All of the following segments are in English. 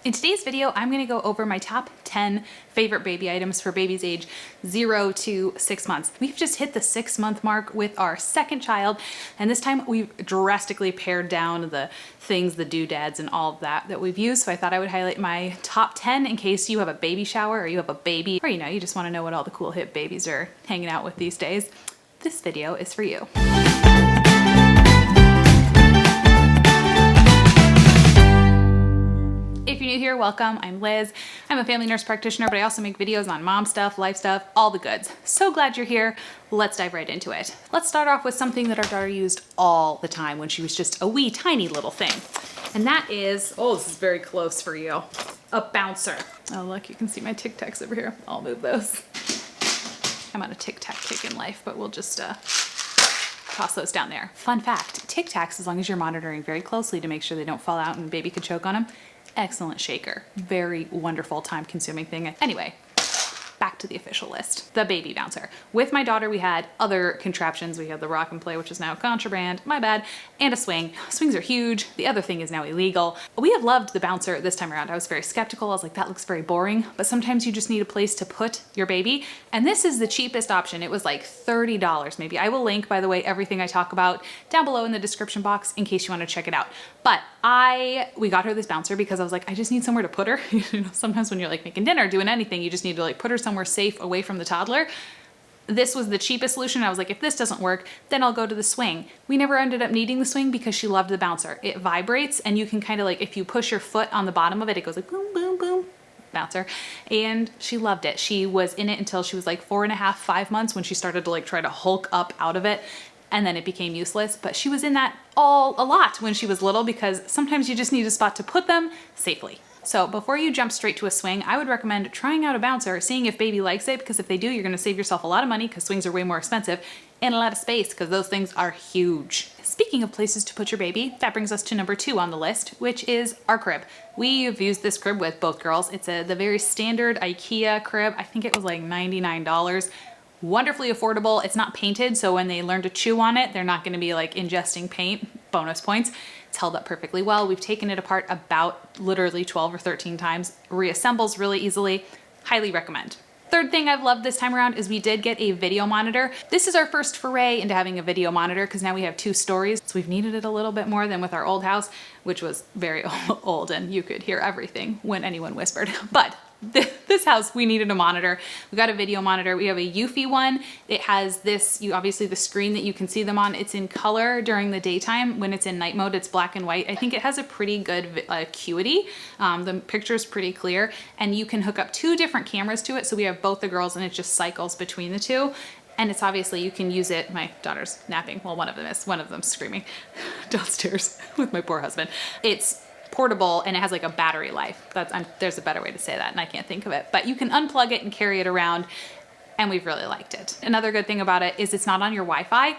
In today's video, I'm gonna go over my top 10 favorite baby items for babies age 0 to 6 months. We've just hit the 6-month mark with our second child, and this time we've drastically pared down the things, the doodads and all of that we've used. So I thought I would highlight my top 10 in case you have a baby shower or you have a baby, or you just wanna know what all the cool hip babies are hanging out with these days. This video is for you. If you're new here, welcome. I'm Liz. I'm a family nurse practitioner, but I also make videos on mom stuff, life stuff, all the goods. So glad you're here. Let's dive right into it. Let's start off with something that our daughter used all the time when she was just a wee tiny little thing. And that is, oh, this is very close for you, a bouncer. Oh, look, you can see my Tic Tacs over here. I'll move those. I'm on a Tic Tac kick in life, but we'll just toss those down there. Fun fact, Tic Tacs, as long as you're monitoring very closely to make sure they don't fall out and baby could choke on them, excellent shaker. Very wonderful, time-consuming thing. Anyway, back to the official list. The baby bouncer. With my daughter, we had other contraptions. We had the rock and play, which is now contraband, my bad, and a swing. Swings are huge. The other thing is now illegal. We have loved the bouncer this time around. I was very skeptical. I was like, that looks very boring, but sometimes you just need a place to put your baby. And this is the cheapest option. It was like $30 maybe. I will link, by the way, everything I talk about down below in the description box in case you want to check it out. But we got her this bouncer because I was like, I just need somewhere to put her. Sometimes when you're like making dinner, doing anything, you just need to like put her somewhere safe away from the toddler. This was the cheapest solution. I was like, if this doesn't work, then I'll go to the swing. We never ended up needing the swing because she loved the bouncer. It vibrates and you can kind of like, if you push your foot on the bottom of it, it goes like boom, boom, boom, bouncer. And she loved it. She was in it until she was like 4.5, 5 months when she started to like try to hulk up out of it. And then it became useless, but she was in that a lot when she was little because sometimes you just need a spot to put them safely. So before you jump straight to a swing, I would recommend trying out a bouncer, seeing if baby likes it, because if they do, you're gonna save yourself a lot of money because swings are way more expensive, and a lot of space because those things are huge. Speaking of places to put your baby, that brings us to number 2 on the list, which is our crib. We've used this crib with both girls. It's the very standard IKEA crib. I think it was like $99. Wonderfully affordable. It's not painted, so when they learn to chew on it, they're not going to be like ingesting paint. Bonus points. It's held up perfectly well. We've taken it apart about literally 12 or 13 times. Reassembles really easily. Highly recommend. Third thing I've loved this time around is we did get a video monitor. This is our first foray into having a video monitor because now we have 2 stories. So we've needed it a little bit more than with our old house, which was very old and you could hear everything when anyone whispered. But this house, we needed a monitor. We got a video monitor. We have a Eufy one. It has this, obviously the screen that you can see them on, it's in color during the daytime. When it's in night mode, it's black and white. I think it has a pretty good acuity. The picture's pretty clear and you can hook up 2 different cameras to it. So we have both the girls and it just cycles between the 2. And it's obviously, you can use it, my daughter's napping. Well, one of them screaming downstairs with my poor husband. It's portable and it has like a battery life. There's a better way to say that and I can't think of it, but you can unplug it and carry it around and we've really liked it. Another good thing about it is it's not on your Wi-Fi.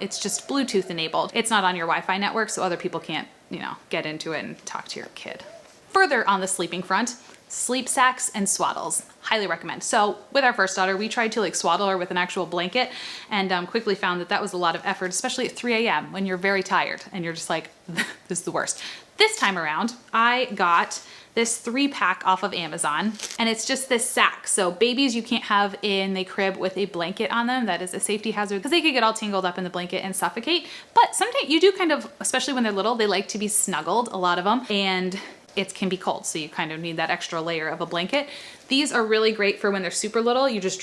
It's just Bluetooth enabled. It's not on your Wi-Fi network, so other people can't, get into it and talk to your kid. Further on the sleeping front, sleep sacks and swaddles. Highly recommend. So with our first daughter, we tried to like swaddle her with an actual blanket and quickly found that was a lot of effort, especially at 3 a.m. when you're very tired and you're just like, this is the worst. This time around, I got this 3-pack off of Amazon and it's just this sack. So babies you can't have in the crib with a blanket on them. That is a safety hazard because they could get all tangled up in the blanket and suffocate. But sometimes you do kind of, especially when they're little, they like to be snuggled, a lot of them, and it can be cold. So you kind of need that extra layer of a blanket. These are really great for when they're super little. You just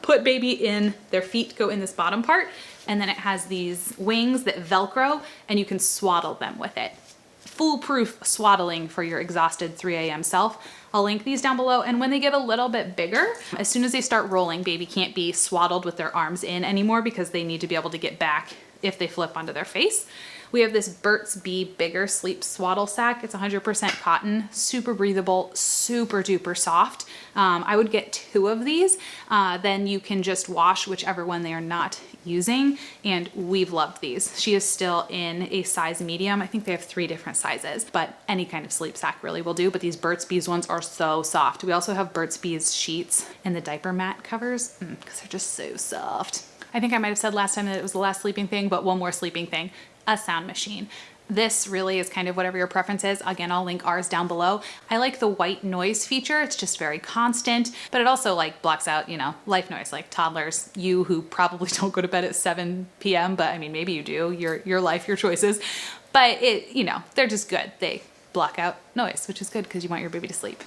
put baby in, their feet go in this bottom part, and then it has these wings that Velcro and you can swaddle them with it. Foolproof swaddling for your exhausted 3 a.m. self. I'll link these down below. And when they get a little bit bigger, as soon as they start rolling, baby can't be swaddled with their arms in anymore because they need to be able to get back if they flip onto their face. We have this Burt's Bee Bigger Sleep Swaddle Sack. It's 100% cotton, super breathable, super duper soft. I would get 2 of these. Then you can just wash whichever one they are not using. And we've loved these. She is still in a size medium. I think they have 3 different sizes, but any kind of sleep sack really will do. But these Burt's Bees ones are so soft. We also have Burt's Bees sheets and the diaper mat covers because they're just so soft. I think I might have said last time that it was the last sleeping thing, but one more sleeping thing, a sound machine. This really is kind of whatever your preference is. Again, I'll link ours down below. I like the white noise feature. It's just very constant, but it also like blocks out, you know, life noise, like toddlers, you who probably don't go to bed at 7 p.m., but I mean, maybe you do, your life, your choices, but it, you know, they're just good. They block out noise, which is good because you want your baby to sleep.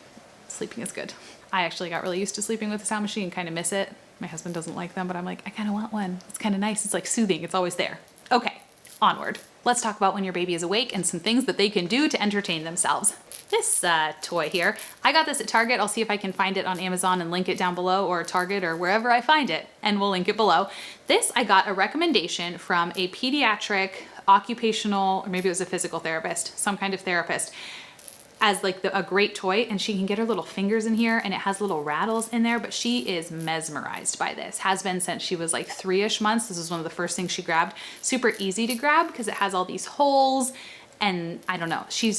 Sleeping is good. I actually got really used to sleeping with a sound machine, kind of miss it. My husband doesn't like them, but I'm like, I kind of want one. It's kind of nice. It's like soothing. It's always there. Okay, onward. Let's talk about when your baby is awake and some things that they can do to entertain themselves. This toy here, I got this at Target. I'll see if I can find it on Amazon and link it down below, or Target or wherever I find it, and we'll link it below. This, I got a recommendation from a pediatric occupational, or maybe it was a physical therapist, some kind of therapist, as like a great toy, and she can get her little fingers in here and it has little rattles in there, but she is mesmerized by this. Has been since she was like 3-ish months. This is one of the first things she grabbed. Super easy to grab because it has all these holes, and I don't know, she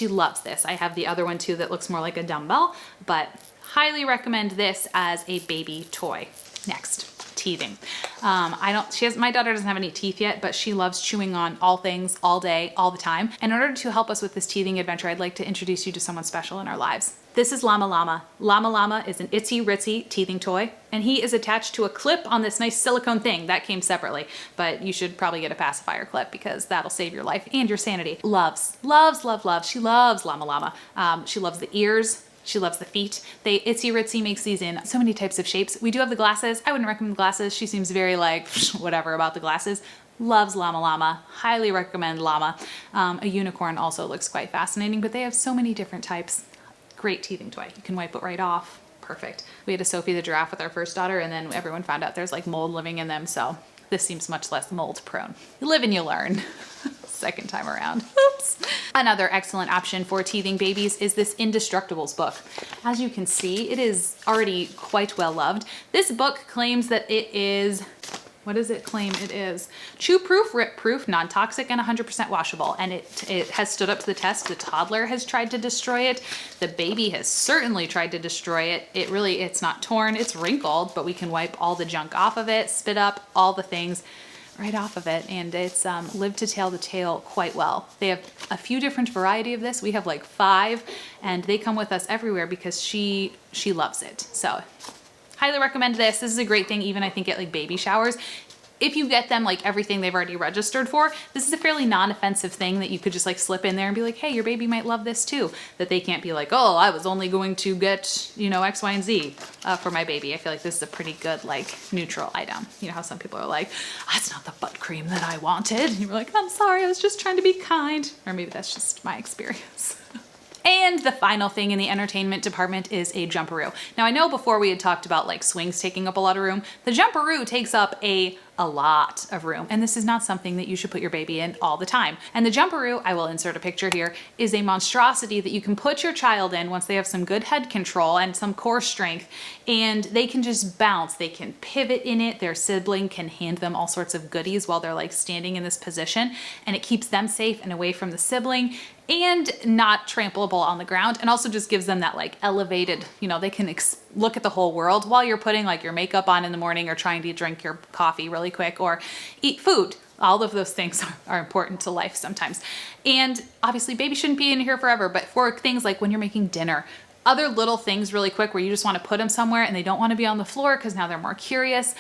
loves this. I have the other one too that looks more like a dumbbell, but highly recommend this as a baby toy. Next. Teething. My daughter doesn't have any teeth yet, but she loves chewing on all things, all day, all the time. And in order to help us with this teething adventure, I'd like to introduce you to someone special in our lives. This is Llama Llama. Llama Llama is an itsy ritzy teething toy, and he is attached to a clip on this nice silicone thing. That came separately, but you should probably get a pacifier clip because that'll save your life and your sanity. Loves. She loves Llama Llama. She loves the ears. She loves the feet. Itsy Ritzy makes these in so many types of shapes. We do have the glasses. I wouldn't recommend glasses. She seems very like whatever about the glasses. Loves Llama Llama. Highly recommend Llama. A unicorn also looks quite fascinating, but they have so many different types. Great teething toy. You can wipe it right off. Perfect. We had a Sophie the giraffe with our first daughter, and then everyone found out there's like mold living in them, so this seems much less mold prone. You live and you learn. Second time around. Oops. Another excellent option for teething babies is this Indestructibles book. As you can see, it is already quite well loved. This book claims that it is, what does it claim it is? Chew-proof, rip-proof, non-toxic, and 100% washable. And it has stood up to the test. The toddler has tried to destroy it. The baby has certainly tried to destroy it. It's not torn, it's wrinkled, but we can wipe all the junk off of it, spit up all the things right off of it, and it's lived to tell the tale quite well. They have a few different variety of this. We have like 5, and they come with us everywhere because she loves it. So highly recommend this. This is a great thing even I think at like baby showers. If you get them like everything they've already registered for, this is a fairly non-offensive thing that you could just like slip in there and be like, hey, your baby might love this too. That they can't be like, oh, I was only going to get, you know, X, Y, and Z for my baby. I feel like this is a pretty good like neutral item. You know how some people are like, that's not the butt cream that I wanted. And you're like, I'm sorry, I was just trying to be kind. Or maybe that's just my experience. And the final thing in the entertainment department is a jumperoo. Now I know before we had talked about like swings taking up a lot of room. The jumperoo takes up a lot of room, and this is not something that you should put your baby in all the time. And the jumperoo, I will insert a picture here, is a monstrosity that you can put your child in once they have some good head control and some core strength, and they can just bounce. They can pivot in it. Their sibling can hand them all sorts of goodies while they're like standing in this position, and it keeps them safe and away from the sibling and not trampleable on the ground, and also just gives them that like elevated, you know, they can look at the whole world while you're putting like your makeup on in the morning or trying to drink your coffee really quick or eat food. All of those things are important to life sometimes. And obviously baby shouldn't be in here forever, but for things like when you're making dinner, other little things really quick where you just want to put them somewhere and they don't want to be on the floor because now they're more curious.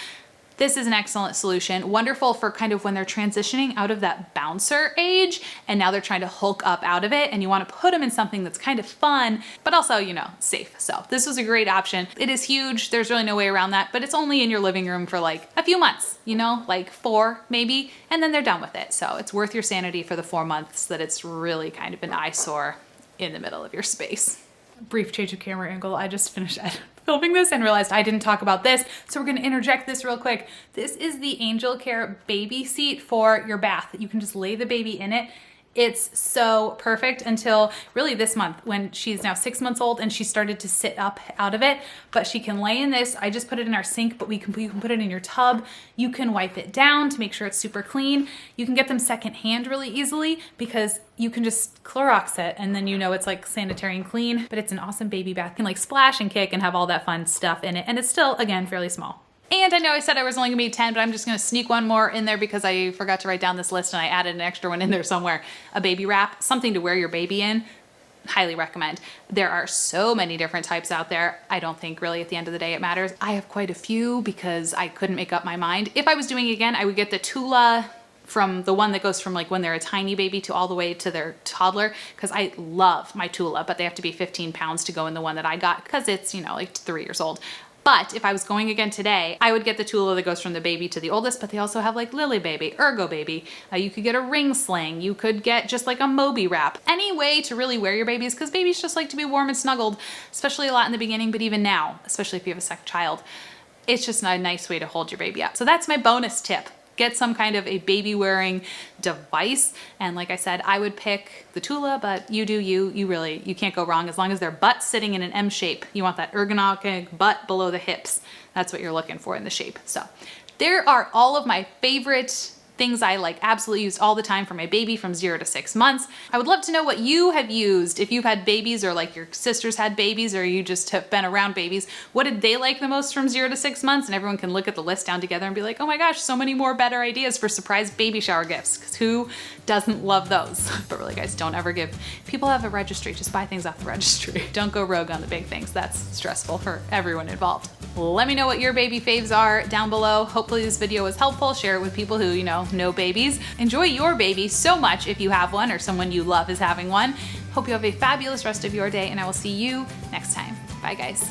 This is an excellent solution. Wonderful for kind of when they're transitioning out of that bouncer age and now they're trying to hulk up out of it, and you want to put them in something that's kind of fun, but also, you know, safe. So this was a great option. It is huge. There's really no way around that, but it's only in your living room for like a few months, you know, like 4 maybe, and then they're done with it. So it's worth your sanity for the 4 months that it's really kind of an eyesore in the middle of your space. Brief change of camera angle. I just finished filming this and realized I didn't talk about this, so we're going to interject this real quick. This is the Angel Care baby seat for your bath. You can just lay the baby in it. It's so perfect until really this month when she's now 6 months old and she started to sit up out of it, but she can lay in this. I just put it in our sink, but you can put it in your tub. You can wipe it down to make sure it's super clean. You can get them secondhand really easily because you can just Clorox it and then you know it's like sanitary and clean, but it's an awesome baby bath. You can like splash and kick and have all that fun stuff in it. And it's still, again, fairly small. And I know I said I was only gonna be 10, but I'm just gonna sneak one more in there because I forgot to write down this list and I added an extra one in there somewhere. A baby wrap, something to wear your baby in. Highly recommend. There are so many different types out there. I don't think really at the end of the day it matters. I have quite a few because I couldn't make up my mind. If I was doing it again, I would get the Tula, from the one that goes from like when they're a tiny baby to all the way to their toddler, because I love my Tula, but they have to be 15 pounds to go in the one that I got because it's, you know, like 3 years old. But if I was going again today, I would get the Tula that goes from the baby to the oldest, but they also have like Lily Baby, Ergo Baby. You could get a ring sling. You could get just like a Moby wrap. Any way to really wear your babies, because babies just like to be warm and snuggled, especially a lot in the beginning, but even now, especially if you have a second child. It's just a nice way to hold your baby up. So that's my bonus tip. Get some kind of a baby wearing device. And like I said, I would pick the Tula, but you do you. You can't go wrong as long as their butt's sitting in an M shape. You want that ergonomic butt below the hips. That's what you're looking for in the shape. So there are all of my favorite things I like absolutely used all the time for my baby from 0 to 6 months. I would love to know what you have used if you've had babies or like your sisters had babies or you just have been around babies. What did they like the most from 0 to 6 months? And everyone can look at the list down together and be like, oh my gosh, so many more better ideas for surprise baby shower gifts, because who doesn't love those? But really guys, don't ever give, people have a registry, just buy things off the registry. Don't go rogue on the big things. That's stressful for everyone involved. Let me know what your baby faves are down below. Hopefully this video was helpful. Share it with people who, you know babies. Enjoy your baby so much if you have one or someone you love is having one. Hope you have a fabulous rest of your day, and I will see you next time. Bye guys.